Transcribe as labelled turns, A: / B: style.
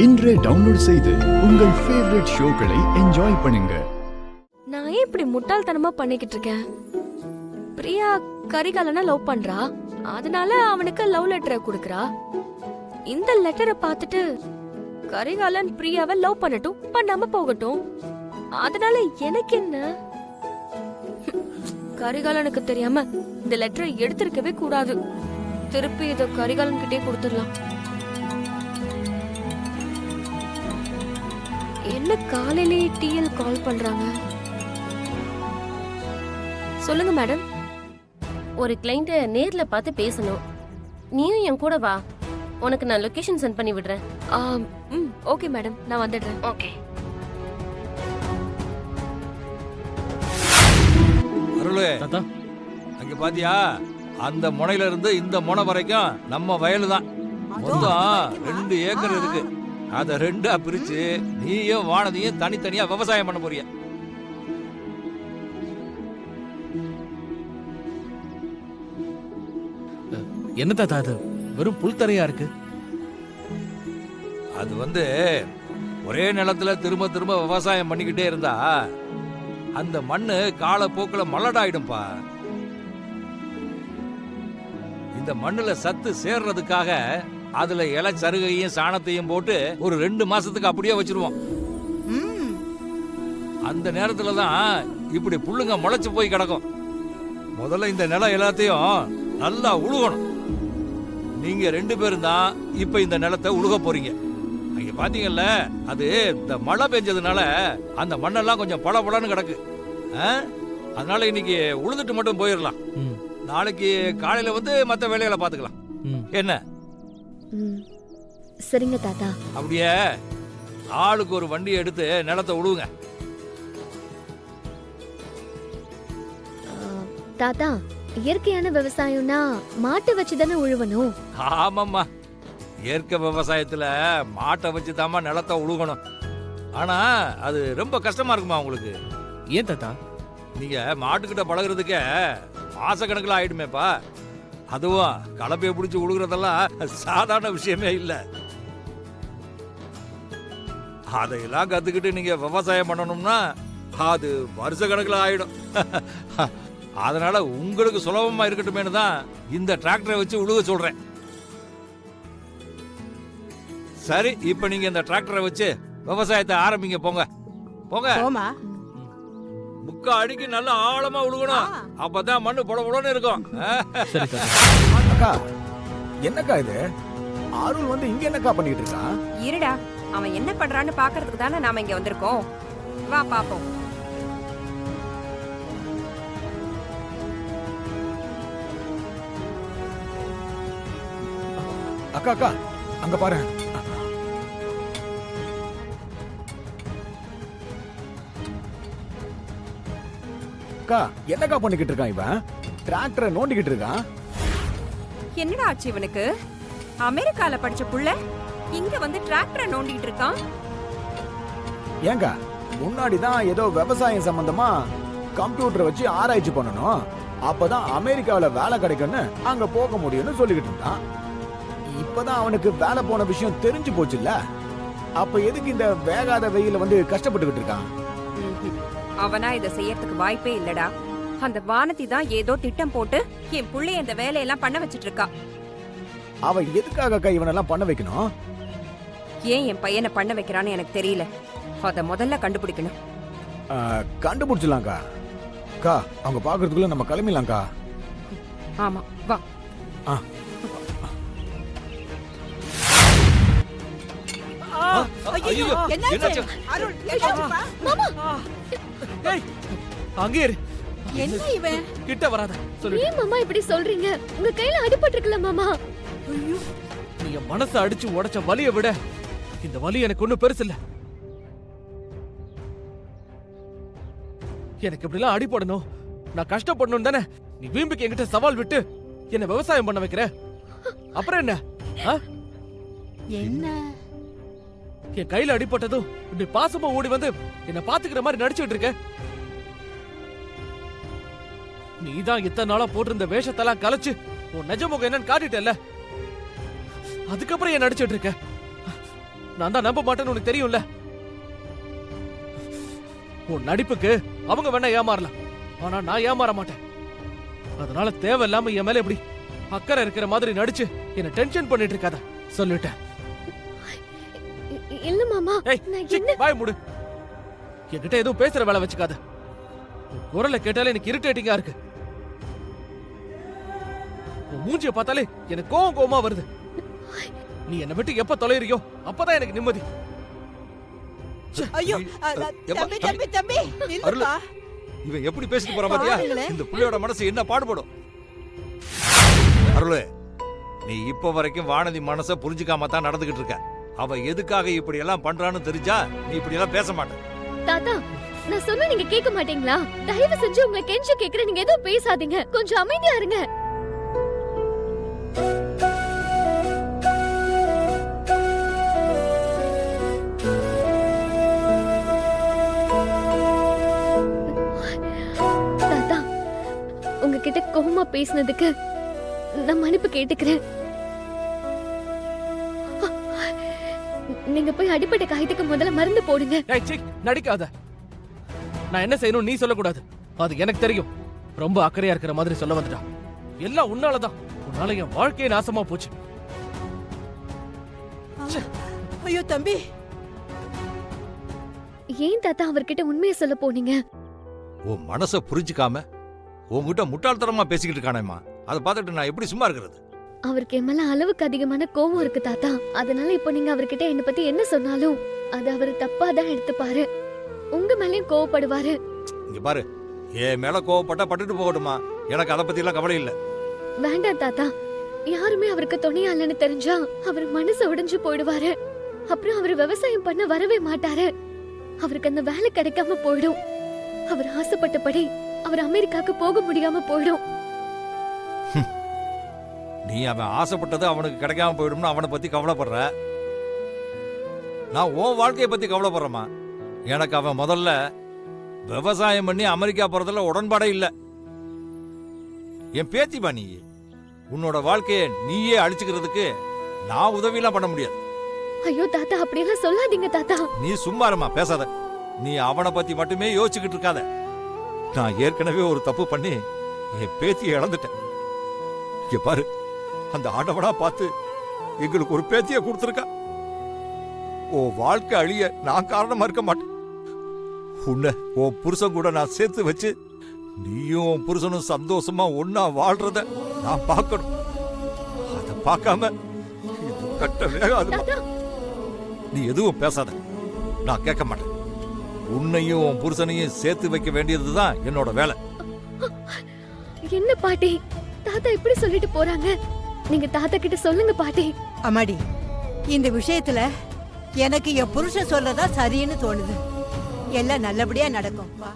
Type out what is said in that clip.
A: இன்றே டவுன்லோட் செய்து உங்கள் ஃபேவரட் ஷோக்களை என்ஜாய் பண்ணுங்க.
B: நான் ஏன் இப்படி முட்டாள்தனமா பண்ணிக்கிட்டு இருக்கேன்? பிரியா கரிகாலனை லவ் பண்றா, அதனால அவனுக்கு லவ் லெட்டரை கொடுக்கறா. இந்த லெட்டரை பார்த்துட்டு கரிகாலன் பிரியாவை லவ் பண்ணட்டும், பண்ணாம போகட்டும். அதனால எனக்கு என்ன? கரிகாலனுக்கு தெரியாம இந்த லெட்டரை எடுத்திருக்கவே கூடாது. திருப்பி இதை கரிகாலன் கிட்டே கொடுத்துடலாம். என்ன காலையிலே டிஎல் கால் பண்றாங்க? சொல்லுங்க மேடம்.
C: ஒரு கிளைண்ட நேர்ல பார்த்து பேசணும். நீயும் என் கூட வா, உனக்கு நான் லொகேஷன் சென்ட் பண்ணி விடுறேன்.
B: ஓகே மேடம், நான் வந்துடுறேன்.
C: ஓகே.
D: அருளே, அங்க பாத்தியா? அந்த முனையில இருந்து இந்த முனை வரைக்கும் நம்ம வயலு தான். மொத்தம் 2 ஏக்கர் இருக்கு. அத 2ஆ பிரிச்சு நீயும் வானதியும் தனித்தனியா விவசாயம் பண்ண போறிய.
E: என்ன தாத்தா அது வெறும் புல்தரையா இருக்கு?
D: அது ஒரே நிலத்துல திரும்ப திரும்ப விவசாயம் பண்ணிக்கிட்டே இருந்தா அந்த மண்ணு காலப்போக்குல மலடாயிடும்பா. இந்த மண்ணுல சத்து சேர்றதுக்காக அதுல இலை சருகையும் சாணத்தையும் போட்டு ஒரு 2 மாசத்துக்கு அப்படியே வச்சிருவோம். அந்த நேரத்துல தான் இப்படி புல்லுங்க முளைச்சு போய் கிடக்கும். முதல்ல இந்த நிலம் எல்லாத்தையும் நல்லா உழுகணும். நீங்க 2 பேரும் தான் இப்ப இந்த நிலத்தை உழுக போறீங்க. அங்க பாத்தீங்கல்ல, அது இந்த மழை பெஞ்சதுனால அந்த மண்ணெல்லாம் கொஞ்சம் பளபளன்னு கிடக்கு. அதனால இன்னைக்கு உழுதுட்டு மட்டும் போயிடலாம். நாளைக்கு காலையில மத்த வேலைகளை பாத்துக்கலாம். என்ன?
B: சரிங்க தாத்தா.
D: அப்படியே ஆளுக்கு ஒரு வண்டி எடுத்து நிலத்தை உழுவுங்க.
B: தாத்தா, இயற்கையான விவசாயம்னா மாட்டை வச்சுதானே உழுவணும்?
D: ஆமாம்மா, இயற்கை விவசாயத்துல மாட்டை வச்சுதாம்மா நிலத்தை உழுகணும். ஆனா அது ரொம்ப கஷ்டமா இருக்குமா உங்களுக்கு?
E: ஏன் தாத்தா?
D: நீங்க மாட்டுக்கிட்ட பழகுறதுக்கே மாசக்கணக்கில் ஆயிடுமேப்பா. அதுவும் கலப்பையை பிடிச்சி உழுகுறதெல்லாம் சாதாரண விஷயமே இல்ல. அதையெல்லாம் கத்துக்கிட்டு நீங்க விவசாயம் பண்ணணும்னா அது வருஷ கணக்கில் ஆயிடும். அதனால உங்களுக்கு சுலபமா இருக்கட்டுமேனு தான் இந்த டிராக்டரை வச்சு உழுக சொல்றேன். சரி, இப்ப நீங்க இந்த டிராக்டரை வச்சு விவசாயத்தை ஆரம்பிங்க. போங்க போங்க. முக்கா அடிக்கு நல்ல ஆழமா உழுகணும். அப்பதான் மண்ணு பொடபொடன்னு இருக்கும்.
F: அக்கா, என்னக்கா இது? ஆருள் இங்க என்னக்கா பண்ணிட்டு இருக்கான்?
G: இருடா, அவன் என்ன பண்றான்னு பாக்குறதுக்கு தானே நாம இங்க வந்திருக்கோம். வா பாப்போம்.
F: அக்கா அக்கா, அங்க பாரு. அக்கா, என்னக்கா பண்ணிக்கிட்டு இருக்கான் இவன்? டிராக்டரை நோண்டிக்கிட்டு இருக்கான்.
G: என்னடா ஆச்சு இவனுக்கு? அமெரிக்கால படிச்ச புள்ள இங்க டிராக்டரை நோண்டிட்டு இருக்கான்.
F: ஏங்க, முன்னாடிதான் ஏதோ விவசாயம் சம்பந்தமா கம்ப்யூட்டர் வச்சு ஆராய்ச்சி பண்ணணும், அப்பதான் அமெரிக்காவில வேலை கிடைக்கும்னு அங்க போக முடியும்னு சொல்லிக்கிட்டு இருந்தான். இப்பதான் அவனுக்கு வேலை போன விஷயம் தெரிஞ்சு போச்சுல்ல, அப்ப எதுக்கு இந்த வேகாத வெயில கஷ்டப்பட்டுக்கிட்டு இருக்கான்?
G: அவனா இதை செய்யறதுக்கு வாய்ப்பே இல்லடா. அந்த வானதி தான் ஏதோ திட்டம் போட்டு என் புள்ளைய இந்த வேலையெல்லாம் பண்ண வச்சிட்டு இருக்கா.
F: அவ எதுக்காக இவனெல்லாம் பண்ண வைக்கணும்?
G: ஏன் என் பையனை பண்ண வைக்கிறான்னு எனக்கு தெரியல. அத முதல்ல கண்டுபிடிக்கணும்.
F: கண்டுபிடிச்சலாம்க்கா. அக்கா, அவங்க பாக்குறதுக்குள்ள நம்ம கிளம்பிடலாம்க்கா.
G: ஆமா, வா.
E: அங்கே இரு.
G: என்ன இவன்?
E: கிட்ட வராத சொல்லு.
B: ஏன் மாமா இப்படி சொல்றீங்க? உங்க கையில அடிபட்டிருக்கல மாமா.
E: நீ என் மனசை அடிச்சு உடைச்ச வலியை விட இந்த வலி எனக்கு ஒண்ணும் பெருசு இல்ல. எனக்கு இப்படிலாம் அடிபடணும், நான் கஷ்டப்படணும் தானே நீ வீம்புக்கு என்கிட்ட சவால் விட்டு என்ன விவசாயம் பண்ண வைக்கிற. அப்புறம் என்ன?
G: என்ன?
E: என் கையில அடிபட்டதும் இப்படி பாசமா ஓடி என்ன பாத்துக்கிற மாதிரி நடிச்சுட்டு இருக்க. நீதான் இத்தனை நாளா போட்டிருந்த வேஷத்தெல்லாம் கலைச்சு உன் நிஜ முகம் என்னன்னு காட்டிட்டல. அதுக்கப்புறம் ஏன் நடிச்சிட்டு இருக்க? நான் தான் நம்ப மாட்டேன்னு உனக்கு தெரியும்ல. உன் நடிப்புக்கு அவங்க வேணா ஏமாறலாம், ஆனா நான் ஏமாற மாட்டேன். அதனால தேவையில்லாம என் மேல இப்படி அக்கறை இருக்கிற மாதிரி நடிச்சு என்ன டென்ஷன் பண்ணிட்டு இருக்காத, சொல்லிட்டேன்.
B: இல்ல மாமா,
E: ஏய்,
B: நான்
E: சீ,
B: என்ன
E: வாய் மூடு. என்கிட்ட எதுவும் பேசுற வேலை வச்சுக்காத. உன் குரலை கேட்டாலே எனக்கு இரிட்டேட்டிங்கா இருக்கு. உன் மூஞ்சிய பார்த்தாலே எனக்கு கோவமா வருது. நீ என்னை விட்டு எப்ப தொலைறியோ அப்பதான் எனக்கு நிம்மதி.
H: ஐயோ
D: எப்பா,
H: தம்பி தம்பி தம்பி நில்லுப்பா.
D: இவன் எப்படி பேசிட்டு போறான் பாத்தியா?
H: பாருங்களேன்.
D: இந்த புள்ளையோட மனசு என்ன பாடுபடும். அருளே, நீ இப்ப வரைக்கும் வானதி மனச புரிஞ்சுக்காம தான் நடந்துகிட்டு இருக்க. அவ எதுக்காக இப்படி எல்லாம் பண்றான்னு தெரிஞ்சா நீ இப்படி எல்லாம் பேச மாட்ட.
B: தாத்தா, நான் சொன்னா நீங்க கேட்க மாட்டீங்களா? தயவு செஞ்சு உங்களை கெஞ்சி கேக்குறேன், நீங்க எதுவும் பேசாதீங்க, கொஞ்சம் அமைதியா இருங்க. தாத்தா, உங்ககிட்ட கோவமா பேசினதுக்கு நான் மன்னிப்பு கேட்டுக்கிறேன். நீங்க போய் அடிப்பட்ட காயத்துக்கு முதல்ல மருந்து போடுங்க.
E: ஏய், சீ, நடிக்காத. நான் என்ன செய்யணும் நீ சொல்லக்கூடாது, அது எனக்கு தெரியும். ரொம்ப அக்கறையா இருக்கிற மாதிரி சொல்ல வந்துட்டா. எல்லாம் உன்னாலதான். உன்னால என் வாழ்க்கையே நாசமா போச்சு.
H: ஐயோ தம்பி,
B: ஏன் தாத்தா அவர்கிட்ட உண்மையை சொல்ல போனீங்க?
D: உன் மனச புரிஞ்சுக்காம உன்கிட்ட முட்டாள்தனமா பேசிக்கிட்டு இருக்கானேம்மா. அதை பார்த்துட்டு நான் எப்படி சும்மா இருக்கிறது?
B: அவருக்கு என் மேல அளவுக்கு அதிகமான கோவம் இருக்கு தாத்தா. அதனால இப்போ நீங்க அவர்கிட்ட என்ன பத்தி என்ன சொன்னாலும் அது அவரு தப்பா தான் எடுத்துப்பாரு. உங்க மேலயும் கோவப்படுவாரு.
D: இங்க பாரு, என் மேல கோவப்பட்டா பட்டுட்டு போகட்டுமா, எனக்கு அதை பத்தி எல்லாம் கவலை இல்ல.
B: வேண்டாம் தாத்தா, யாருமே அவருக்கு துணையா இல்லைன்னு தெரிஞ்சா அவர் மனசு உடைஞ்சு போயிடுவாரு. அப்புறம் அவர் விவசாயம் பண்ண வரவே மாட்டாரு. அவருக்கு அந்த வேலை கிடைக்காம போயிடும். அவர் ஆசைப்பட்டபடி அவர் அமெரிக்காக்கு போக முடியாம போயிடும்.
D: நீ அவன் ஆசைப்பட்டது அவனுக்கு கிடைக்காம போயிடும்னு அவனை பத்தி கவலைப்படுற. நான் உன் வாழ்க்கையை பத்தி கவலைப்படுறேம்மா. எனக்கு அவன் முதல்ல விவசாயம் பண்ணி அமெரிக்கா போறதுல உடன்பாடே இல்ல. என் பேத்திப்பா நீ. உன்னோட வாழ்க்கையை நீயே அழிச்சுக்கிறதுக்கு நான் உதவியெல்லாம் பண்ண முடியாது.
B: ஐயோ தாத்தா, அப்படியெல்லாம் சொல்லாதீங்க தாத்தா.
D: நீ சும்மா இருமா, பேசாத. நீ அவனை பத்தி மட்டுமே யோசிச்சுக்கிட்டு இருக்காத. நான் ஏற்கனவே ஒரு தப்பு பண்ணி என் பேத்தியை இழந்துட்டேன். இங்க பாரு, அந்த ஆண்டவனா பார்த்து எங்களுக்கு ஒரு பேத்தியை கொடுத்துருக்கா. ஓ வாழ்க்கை அழிய நான் காரணமா இருக்க மாட்டேன். உன்னை உன் புருஷன் கூட நான் சேர்த்து வச்சு நீயும் உன் புருஷனும் சந்தோஷமா ஒன்னா வாழ்றத நான் பார்க்கணும். அதை பார்க்காம இது கட்ட வேகாதுமா. நீ எதுவும் பேசாத, நான் கேட்க மாட்டேன். உன்னையும் உன் புருஷனையும் சேர்த்து வைக்க வேண்டியதுதான் என்னோட வேலை.
B: என்ன பாட்டி, தாத்தா இப்படி சொல்லிட்டு போறாங்க? நீங்க தாத்தா கிட்ட சொல்லுங்க பாட்டி.
H: அம்மாடி, இந்த விஷயத்துல எனக்கு என் புருஷன் சொல்லதான் சரின்னு தோணுது. எல்லாம் நல்லபடியா நடக்கும். வா.